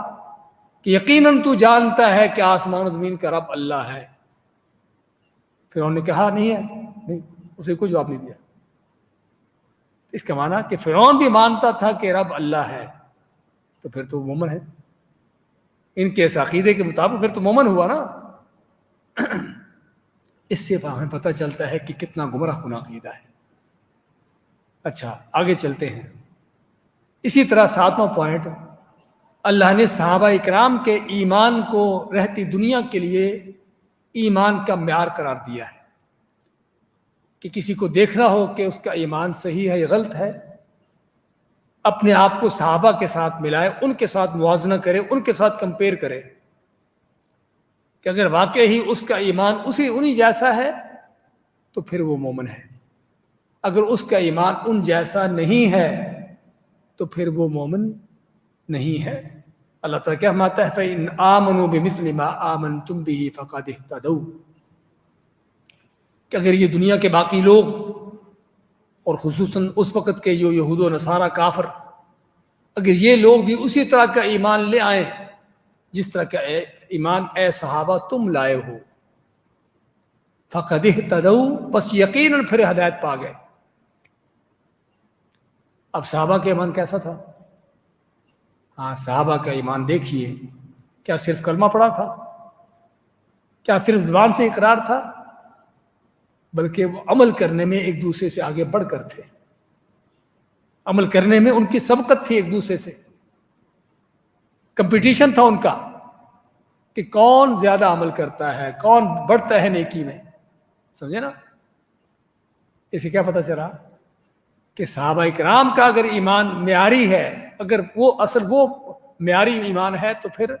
کہ یقیناً تو جانتا ہے کہ آسمان و زمین کا رب اللہ ہے۔ فرعون نے کہا نہیں ہے، نہیں، اسے کوئی جواب نہیں دیا۔ اس کا معنی کہ فرعون بھی مانتا تھا کہ رب اللہ ہے، تو پھر تو مومن ہے، ان کے اس عقیدے کے مطابق پھر تو مومن ہوا نا۔ اس سے ہمیں پتہ چلتا ہے کہ کتنا گمراہ کن عقیدہ ہے۔ اچھا آگے چلتے ہیں۔ اسی طرح 7واں پوائنٹ، اللہ نے صحابہ اکرام کے ایمان کو رہتی دنیا کے لیے ایمان کا معیار قرار دیا ہے، کہ کسی کو دیکھنا ہو کہ اس کا ایمان صحیح ہے یا غلط ہے، اپنے آپ کو صحابہ کے ساتھ ملائے، ان کے ساتھ موازنہ کرے، ان کے ساتھ کمپیئر کرے کہ اگر واقعی اس کا ایمان انہی جیسا ہے تو پھر وہ مومن ہے، اگر اس کا ایمان ان جیسا نہیں ہے تو پھر وہ مومن نہیں ہے۔ اللہ تعالیٰ کیا فرماتا ہے فَإِنْ آمَنُوا بِمِثْلِ مَا آمَنْتُمْ بِهِ فَقَدِ اهْتَدَوْا، کہ اگر یہ دنیا کے باقی لوگ اور خصوصاً اس وقت کے جو یہود و نصارہ کافر، اگر یہ لوگ بھی اسی طرح کا ایمان لے آئیں جس طرح کا ایمان اے صحابہ تم لائے ہو، فَقَدِ اهْتَدَوْا، بس یقیناً پھر ہدایت پا گئے۔ اب صحابہ کا ایمان کیسا تھا؟ ہاں، صحابہ کا ایمان دیکھیے، کیا صرف کلمہ پڑھا تھا؟ کیا صرف زبان سے اقرار تھا؟ بلکہ وہ عمل کرنے میں ایک دوسرے سے آگے بڑھ کر تھے، عمل کرنے میں ان کی سبقت تھی، ایک دوسرے سے کمپٹیشن تھا ان کا کہ کون زیادہ عمل کرتا ہے، کون بڑھتا ہے نیکی میں، سمجھے نا؟ اسے کیا پتہ چلا کہ صحابہ اکرام کا اگر ایمان معیاری ہے، اگر وہ معیاری ایمان ہے، تو پھر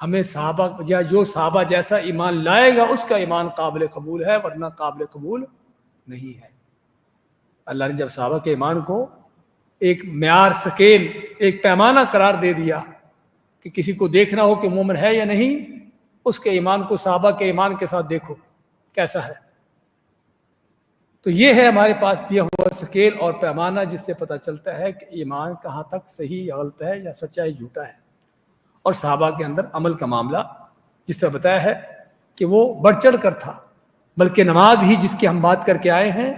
ہمیں صحابہ یا جو صحابہ جیسا ایمان لائے گا اس کا ایمان قابل قبول ہے، ورنہ قابل قبول نہیں ہے۔ اللہ نے جب صحابہ کے ایمان کو ایک معیار، سکیل، ایک پیمانہ قرار دے دیا کہ کسی کو دیکھنا ہو کہ مومن ہے یا نہیں، اس کے ایمان کو صحابہ کے ایمان کے ساتھ دیکھو کیسا ہے، تو یہ ہے ہمارے پاس دیا ہوا سکیل اور پیمانہ، جس سے پتہ چلتا ہے کہ ایمان کہاں تک صحیح یا غلط ہے، یا سچا ہے جھوٹا ہے۔ اور صحابہ کے اندر عمل کا معاملہ جس طرح بتایا ہے کہ وہ بڑھ چڑھ کر تھا، بلکہ نماز ہی جس کی ہم بات کر کے آئے ہیں،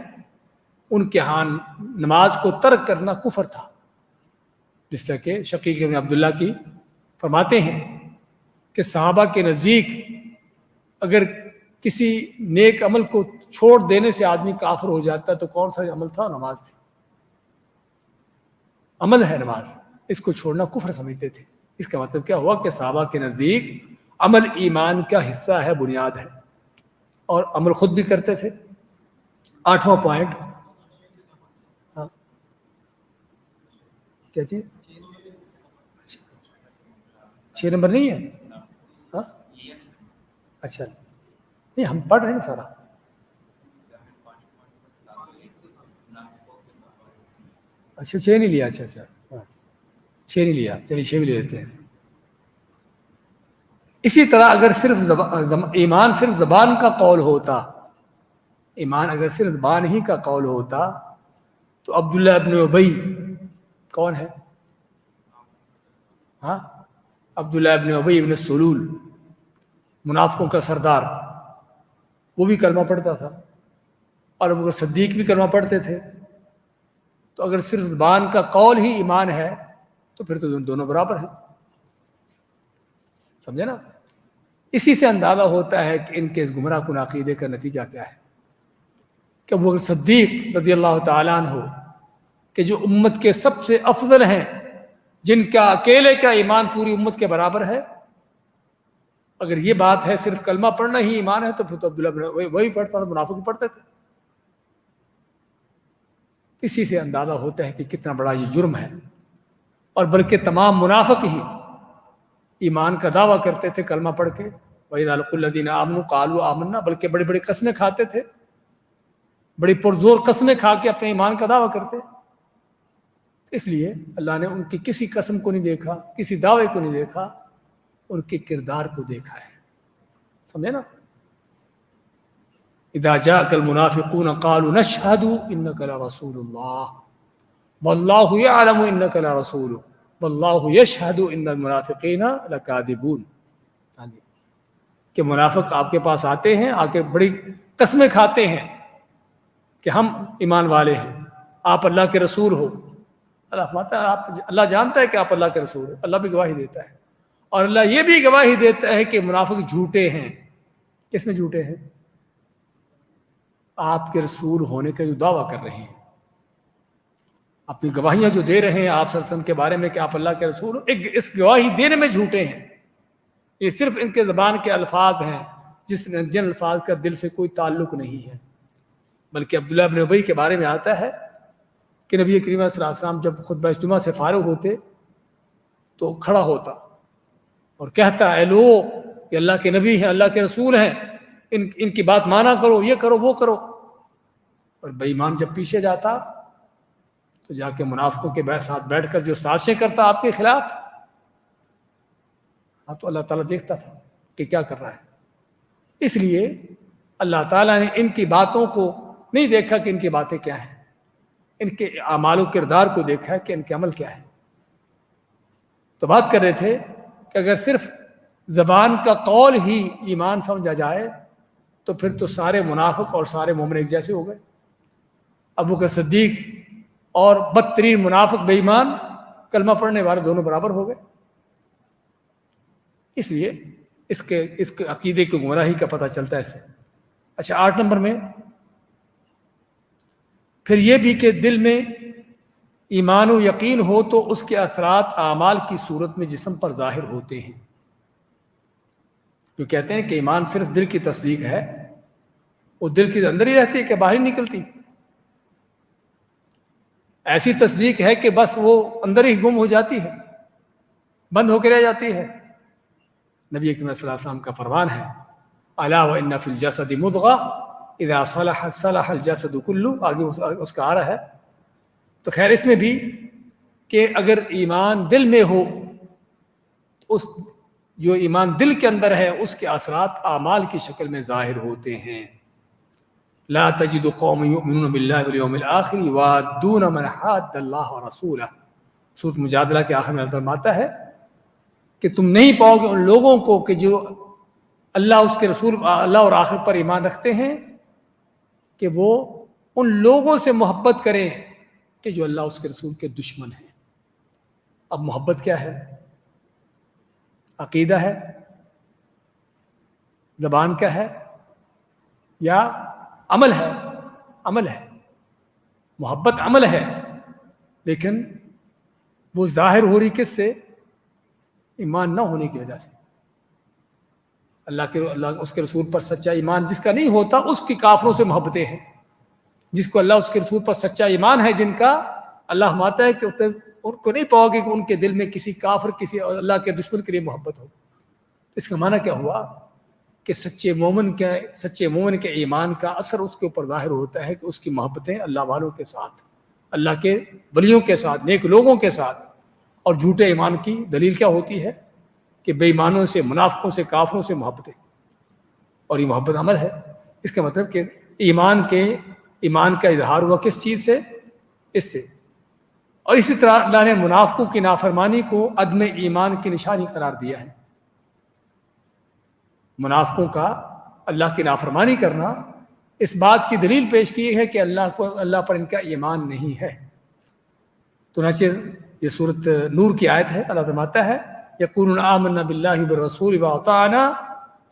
ان کے ہاں نماز کو ترک کرنا کفر تھا، جس طرح کہ شقیق بن عبداللہ کی فرماتے ہیں کہ صحابہ کے نزدیک اگر کسی نیک عمل کو چھوڑ دینے سے آدمی کافر ہو جاتا تو کون سا عمل تھا؟ نماز تھی، عمل ہے نماز، اس کو چھوڑنا کفر سمجھتے تھے۔ اس کا مطلب کیا ہوا کہ صحابہ کے نزدیک عمل ایمان کا حصہ ہے، بنیاد ہے، اور عمل خود بھی کرتے تھے۔ 8واں پوائنٹ، ہاں کیا چیز؟ 6 نمبر نہیں ہے؟ ہاں اچھا، نہیں ہم پڑھ رہے ہیں سارا۔ اچھا 6 نہیں لیا، اچھا ہاں 6 نہیں لیا، چلیے 6 بھی لے لیتے ہیں۔ اسی طرح اگر صرف ایمان صرف زبان کا قول ہوتا، ایمان اگر صرف زبان ہی کا قول ہوتا تو عبداللہ ابن ابی کون ہے؟ ہاں عبداللہ ابن ابی ابن سلول منافقوں کا سردار، وہ بھی کلمہ پڑھتا تھا، اور ابو بکر صدیق بھی کلمہ پڑھتے تھے. تو اگر صرف زبان کا قول ہی ایمان ہے تو پھر تو دونوں برابر ہیں. سمجھے نا؟ اسی سے اندازہ ہوتا ہے کہ ان کے اس گمراہ کن عقیدے کا نتیجہ کیا ہے. کہ ابو بکر صدیق رضی اللہ تعالیٰ عنہ کہ جو امت کے سب سے افضل ہیں، جن کا اکیلے کا ایمان پوری امت کے برابر ہے، اگر یہ بات ہے صرف کلمہ پڑھنا ہی ایمان ہے تو پھر تو عبداللہ وہی پڑھتا تھا، منافق پڑھتے تھے. اسی سے اندازہ ہوتا ہے کہ کتنا بڑا یہ جرم ہے. اور بلکہ تمام منافق ہی ایمان کا دعویٰ کرتے تھے کلمہ پڑھ کے. وَإِذَا لَقُوا الَّذِينَ آمَنُوا قَالُوا آمَنَّا، بلکہ بڑی بڑی قسمیں کھاتے تھے، بڑی پرزور قسمیں کھا کے اپنے ایمان کا دعویٰ کرتے. اس لیے اللہ نے ان کی کسی قسم کو نہیں دیکھا، کسی دعوے کو نہیں دیکھا، ان کے کردار کو دیکھا ہے. سمجھے نا؟ اذا جاءك المنافقون قالوا نشهد انك لرسول الله والله يعلم انك لرسوله والله يشهد ان المنافقين لكاذبون. ہاں جی، کہ منافق آپ کے پاس آتے ہیں، آ کے بڑی قسمیں کھاتے ہیں کہ ہم ایمان والے ہیں، آپ اللہ کے رسول ہو. اللہ جانتا ہے کہ آپ اللہ کے رسول ہو، اللہ بھی گواہی دیتا ہے. اور اللہ یہ بھی گواہی دیتا ہے کہ منافق جھوٹے ہیں. کس میں جھوٹے ہیں؟ آپ کے رسول ہونے کا جو دعویٰ کر رہے ہیں، اپنی گواہیاں جو دے رہے ہیں آپ صلی اللہ علیہ وسلم کے بارے میں کہ آپ اللہ کے رسول ہو، اس گواہی دینے میں جھوٹے ہیں. یہ صرف ان کے زبان کے الفاظ ہیں جن الفاظ کا دل سے کوئی تعلق نہیں ہے. بلکہ عبداللہ ابن ابی کے بارے میں آتا ہے کہ نبی کریم صلی اللہ علیہ وسلم جب خطبہ جمعہ سے فارغ ہوتے تو کھڑا ہوتا اور کہتا، اے لوگ، یہ اللہ کے نبی ہیں، اللہ کے رسول ہیں، ان کی بات مانا کرو، یہ کرو وہ کرو. اور بے ایمان جب پیچھے جاتا تو جا کے منافقوں کے ساتھ بیٹھ کر جو سازشیں کرتا آپ کے خلاف، تو اللہ تعالیٰ دیکھتا تھا کہ کیا کر رہا ہے. اس لیے اللہ تعالیٰ نے ان کی باتوں کو نہیں دیکھا کہ ان کی باتیں کیا ہیں، ان کے اعمال و کردار کو دیکھا ہے کہ ان کے عمل کیا ہے. تو بات کر رہے تھے کہ اگر صرف زبان کا قول ہی ایمان سمجھا جائے تو پھر تو سارے منافق اور سارے مومن ایک جیسے ہو گئے. ابو بکر صدیق اور بدترین منافق بے ایمان کلمہ پڑھنے والے دونوں برابر ہو گئے. اس لیے اس کے عقیدے کی گمراہی کا پتہ چلتا ہے اس سے. اچھا، 8 نمبر میں پھر یہ بھی کہ دل میں ایمان و یقین ہو تو اس کے اثرات اعمال کی صورت میں جسم پر ظاہر ہوتے ہیں. جو کہتے ہیں کہ ایمان صرف دل کی تصدیق ہے، وہ دل کے اندر ہی رہتی ہے کہ باہر نکلتی. ایسی تصدیق ہے کہ بس وہ اندر ہی گم ہو جاتی ہے، بند ہو کے رہ جاتی ہے. نبی کریم صلی اللہ علیہ وسلم کا فرمان ہے، الا وان فی الجسد مضغہ اذا صلحت صلح الجسد کلہ. آگے اس کا آ رہا ہے. تو خیر اس میں بھی کہ اگر ایمان دل میں ہو تو اس جو ایمان دل کے اندر ہے اس کے اثرات اعمال کی شکل میں ظاہر ہوتے ہیں. لا تجد قوم یؤمنون باللہ والیوم الآخر یوادون من حاد اللہ ورسولہ. سورۃ مجادلہ کے آخر میں اللہ فرماتا ہے کہ تم نہیں پاؤ گے ان لوگوں کو کہ جو اللہ اس کے رسول اللہ اور آخر پر ایمان رکھتے ہیں کہ وہ ان لوگوں سے محبت کریں کہ جو اللہ اس کے رسول کے دشمن ہیں. اب محبت کیا ہے؟ عقیدہ ہے، زبان کا ہے، یا عمل ہے؟ عمل ہے. محبت عمل ہے، لیکن وہ ظاہر ہو رہی کس سے؟ ایمان نہ ہونے کی وجہ سے. اللہ اس کے رسول پر سچا ایمان جس کا نہیں ہوتا اس کی کافروں سے محبتیں ہیں. جس کو اللہ اس کے رسول پر سچا ایمان ہے، جن کا اللہ ماتا ہے کہ ان کو نہیں پاؤ گے کہ ان کے دل میں کسی کافر، کسی اللہ کے دشمن کے لیے محبت ہو. اس کا معنی کیا ہوا کہ سچے مومن کے ایمان کا اثر اس کے اوپر ظاہر ہوتا ہے کہ اس کی محبتیں اللہ والوں کے ساتھ، اللہ کے ولیوں کے ساتھ، نیک لوگوں کے ساتھ. اور جھوٹے ایمان کی دلیل کیا ہوتی ہے کہ بے ایمانوں سے، منافقوں سے، کافروں سے محبتیں. اور یہ محبت عمل ہے. اس کا مطلب کہ ایمان کا اظہار ہوا کس چیز سے؟ اس سے. اور اسی طرح اللہ نے منافقوں کی نافرمانی کو عدم ایمان کی نشانی قرار دیا ہے۔ منافقوں کا اللہ کی نافرمانی کرنا اس بات کی دلیل پیش کی ہے کہ اللہ پر ان کا ایمان نہیں ہے۔ چنانچہ یہ سورۃ نور کی آیت ہے، اللہ فرماتا ہے یقولون آمنا باللہ والرسول واطعنا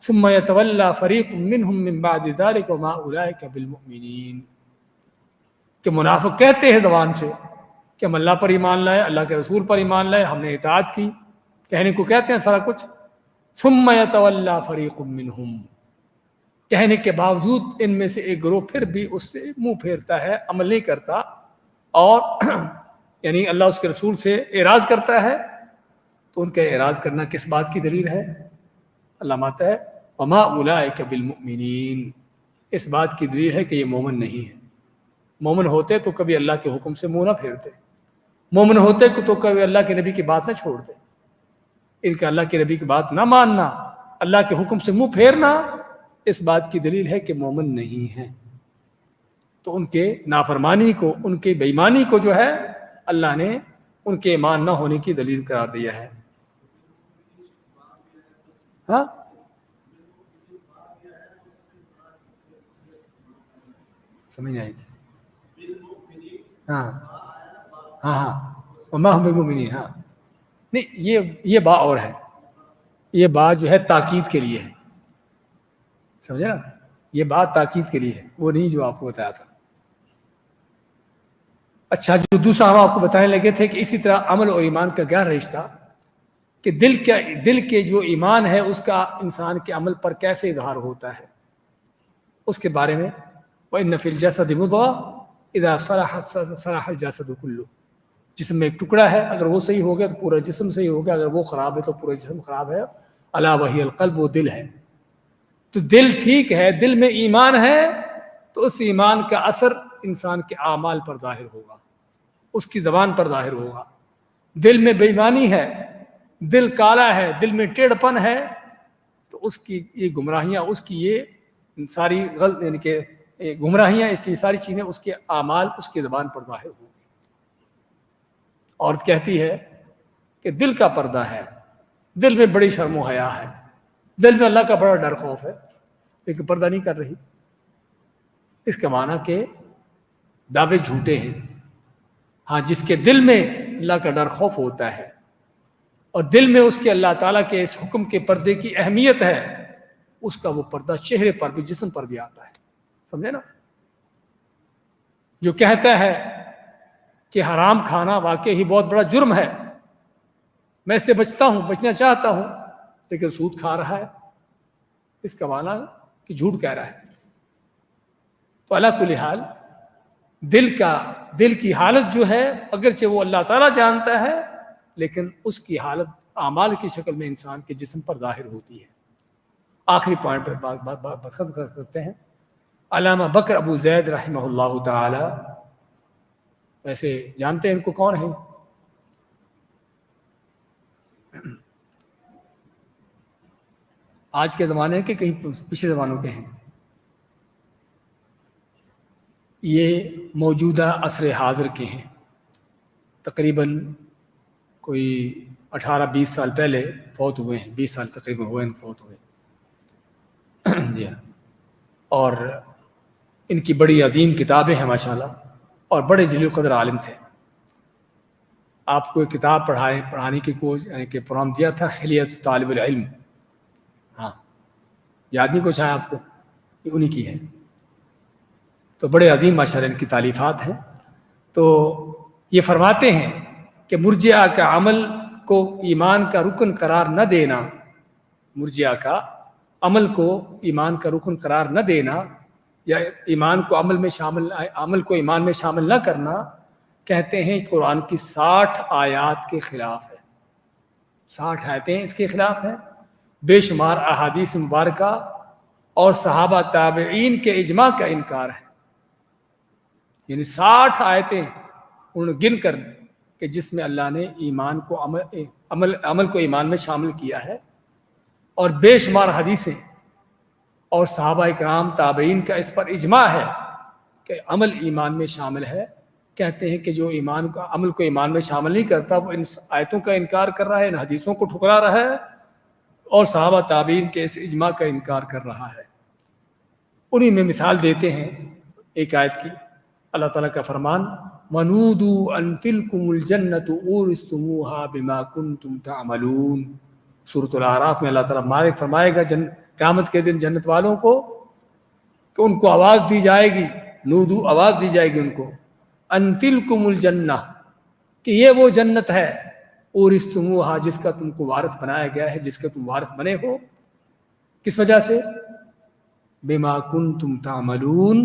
ثم يتولى فریق منهم من بعد ذلك وما اولئک بالمؤمنین، کہ منافق کہتے ہیں زبان سے کہ ہم اللہ پر ایمان لائے، اللہ کے رسول پر ایمان لائے، ہم نے اطاعت کی، کہنے کو کہتے ہیں سارا کچھ، ثم يتولى فریق منهم، کہنے کے باوجود ان میں سے ایک گروہ پھر بھی اس سے منہ پھیرتا ہے، عمل نہیں کرتا، اور یعنی اللہ اس کے رسول سے اعراض کرتا ہے۔ تو ان کا اعراض کرنا کس بات کی دلیل ہے؟ اللہ ماتا ہے وما اولئک بالمؤمنین، اس بات کی دلیل ہے کہ یہ مومن نہیں ہے۔ مومن ہوتے تو کبھی اللہ کے حکم سے منہ نہ پھیرتے، مومن ہوتے تو کبھی اللہ کے نبی کی بات نہ چھوڑتے۔ ان کا اللہ کے نبی کی بات نہ ماننا، اللہ کے حکم سے منہ پھیرنا، اس بات کی دلیل ہے کہ مومن نہیں ہے۔ تو ان کے نافرمانی کو، ان کی بے ایمانی کو جو ہے اللہ نے ان کے ایمان نہ ہونے کی دلیل قرار دیا ہے۔ ہاں سمجھ نہیں آئی؟ ہاں ہاں ہاں وما هم بمؤمنین، ہاں نہیں، یہ با اور ہے، یہ بات جو ہے تاکید کے لیے ہے، سمجھے نا؟ یہ بات تاکید کے لیے ہے، وہ نہیں جو آپ کو بتایا تھا۔ اچھا، جو دوسرا ہم آپ کو بتانے لگے تھے کہ اسی طرح عمل اور ایمان کا گہرا رشتہ، کہ دل کے جو ایمان ہے اس کا انسان کے عمل پر کیسے اظہار ہوتا ہے، اس کے بارے میں وَإِنَّ فِي الْجَسَدِ مُضْغَةً إِذَا صَلَحَتْ صَلَحَ الْجَسَدُ كُلُّهُ، جسم میں ایک ٹکڑا ہے، اگر وہ صحیح ہو گیا تو پورا جسم صحیح ہو گیا، اگر وہ خراب ہے تو پورا جسم خراب ہے۔ الا وہی القلب، وہ دل ہے۔ تو دل ٹھیک ہے، دل میں ایمان ہے تو اس ایمان کا اثر انسان کے اعمال پر ظاہر ہوگا، اس کی زبان پر ظاہر ہوگا۔ دل میں بے ایمانی ہے، دل کالا ہے، دل میں ٹیڑھ پن ہے، تو اس کی یہ گمراہیاں، اس کی یہ ساری غلط، یعنی کہ گمراہیاں، اس ساری چیزیں اس کے اعمال، اس کی زبان پر ظاہر ہوگی۔ عورت کہتی ہے کہ دل کا پردہ ہے، دل میں بڑی شرم و حیا ہے، دل میں اللہ کا بڑا ڈر خوف ہے، لیکن پردہ نہیں کر رہی۔ اس کا معنی کہ دعوے جھوٹے ہیں۔ ہاں، جس کے دل میں اللہ کا ڈر خوف ہوتا ہے اور دل میں اس کے اللہ تعالیٰ کے اس حکم کے پردے کی اہمیت ہے، اس کا وہ پردہ چہرے پر بھی، جسم پر بھی آتا ہے، سمجھے نا؟ جو کہتا ہے کہ حرام کھانا واقعی ہی بہت بڑا جرم ہے، میں اس سے بچتا ہوں، بچنا چاہتا ہوں، لیکن سود کھا رہا ہے، اس کا معنی کہ جھوٹ کہہ رہا ہے۔ تو اللہ کل حال دل کی حالت جو ہے، اگرچہ وہ اللہ تعالیٰ جانتا ہے، لیکن اس کی حالت اعمال کی شکل میں انسان کے جسم پر ظاہر ہوتی ہے۔ آخری پوائنٹ پر بات ختم کرتے ہیں۔ علامہ بکر ابو زید رحمہ اللہ تعالی، ویسے جانتے ہیں ان کو کون ہیں؟ آج کے زمانے کے کہیں پچھلے زمانوں کے ہیں؟ یہ موجودہ عصر حاضر کے ہیں، تقریباً کوئی 18-20 سال پہلے فوت ہوئے ہیں، 20 سال تقریباً ہوئے ہیں فوت ہوئے۔ جی ہاں، اور ان کی بڑی عظیم کتابیں ہیں ماشاءاللہ، اور بڑے جلیل قدر عالم تھے۔ آپ کو ایک کتاب پڑھانے کی کوشش، یعنی کہ پروگرام دیا تھا، حلیۃ طالب العلم، ہاں یاد نہیں کچھ ہے آپ کو؟ یہ انہی کی ہے۔ تو بڑے عظیم ماشاءاللہ ان کی تالیفات ہیں۔ تو یہ فرماتے ہیں کہ مرجئہ کا عمل کو ایمان کا رکن قرار نہ دینا، مرجئہ کا عمل کو ایمان کا رکن قرار نہ دینا، یا ایمان کو عمل کو ایمان میں شامل نہ کرنا، کہتے ہیں قرآن کی 60 آیات کے خلاف ہے۔ 60 آیتیں اس کے خلاف ہیں، بے شمار احادیث مبارکہ اور صحابہ تابعین کے اجماع کا انکار ہے۔ یعنی 60 آیتیں انہوں نے گن کر کہ جس میں اللہ نے ایمان کو عمل کو ایمان میں شامل کیا ہے، اور بے شمار حدیثیں اور صحابہ کرام تابعین کا اس پر اجماع ہے کہ عمل ایمان میں شامل ہے۔ کہتے ہیں کہ جو ایمان کا عمل کو ایمان میں شامل نہیں کرتا وہ ان آیتوں کا انکار کر رہا ہے، ان حدیثوں کو ٹھکرا رہا ہے، اور صحابہ تابعین کے اس اجماع کا انکار کر رہا ہے۔ انہی میں مثال دیتے ہیں ایک آیت کی، اللہ تعالیٰ کا فرمان وَنُودُوا أَن تِلْكُمُ الْجَنَّةُ أُورِثْتُمُوهَا بِمَا كُنْتُمْ تَعْمَلُونَ۔ سورۃ الاعراف میں اللہ تعالیٰ مالک فرمائے گا قیامت کے دن جنت والوں کو کہ ان کو آواز دی جائے گی، نودو آواز دی جائے گی ان کو، ان تلکم الجنہ، کہ یہ وہ جنت ہے، اورثتموہا، جس کا تم کو وارث بنایا گیا ہے، جس کے تم وارث بنے ہو۔ کس وجہ سے؟ بما کنتم تعملون،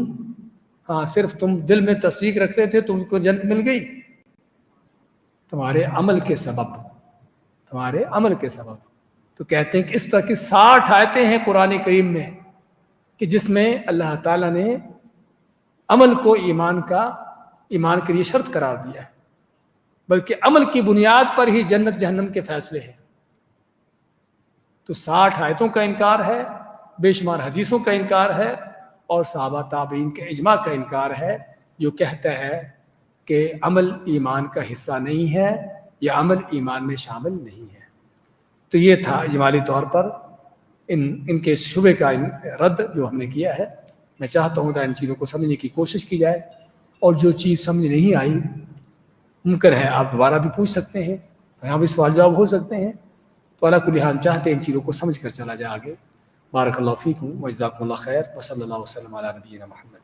ہاں صرف تم دل میں تصدیق رکھتے تھے، تم کو جنت مل گئی تمہارے عمل کے سبب، تمہارے عمل کے سبب۔ تو کہتے ہیں کہ اس طرح کی 60 آیتیں ہیں قرآن کریم میں کہ جس میں اللہ تعالیٰ نے عمل کو ایمان کے لیے شرط قرار دیا ہے، بلکہ عمل کی بنیاد پر ہی جنت جہنم کے فیصلے ہیں۔ تو 60 آیتوں کا انکار ہے، بے شمار حدیثوں کا انکار ہے، اور صحابہ تابعین کے اجماع کا انکار ہے، جو کہتا ہے کہ عمل ایمان کا حصہ نہیں ہے یا عمل ایمان میں شامل نہیں ہے۔ تو یہ تھا اجمالی طور پر ان کے شبے کا رد جو ہم نے کیا ہے۔ میں چاہتا ہوں کہ ان چیزوں کو سمجھنے کی کوشش کی جائے، اور جو چیز سمجھ نہیں آئی ممکن ہے آپ دوبارہ بھی پوچھ سکتے ہیں، یہاں بھی سوال جواب ہو سکتے ہیں۔ تو اللہ کل حال چاہتے ہیں ان چیزوں کو سمجھ کر چلا جائے آگے۔ بارک اللہ فیکم و جزاکم اللہ خیر، وصلی اللہ وسلم علی نبینا محمد۔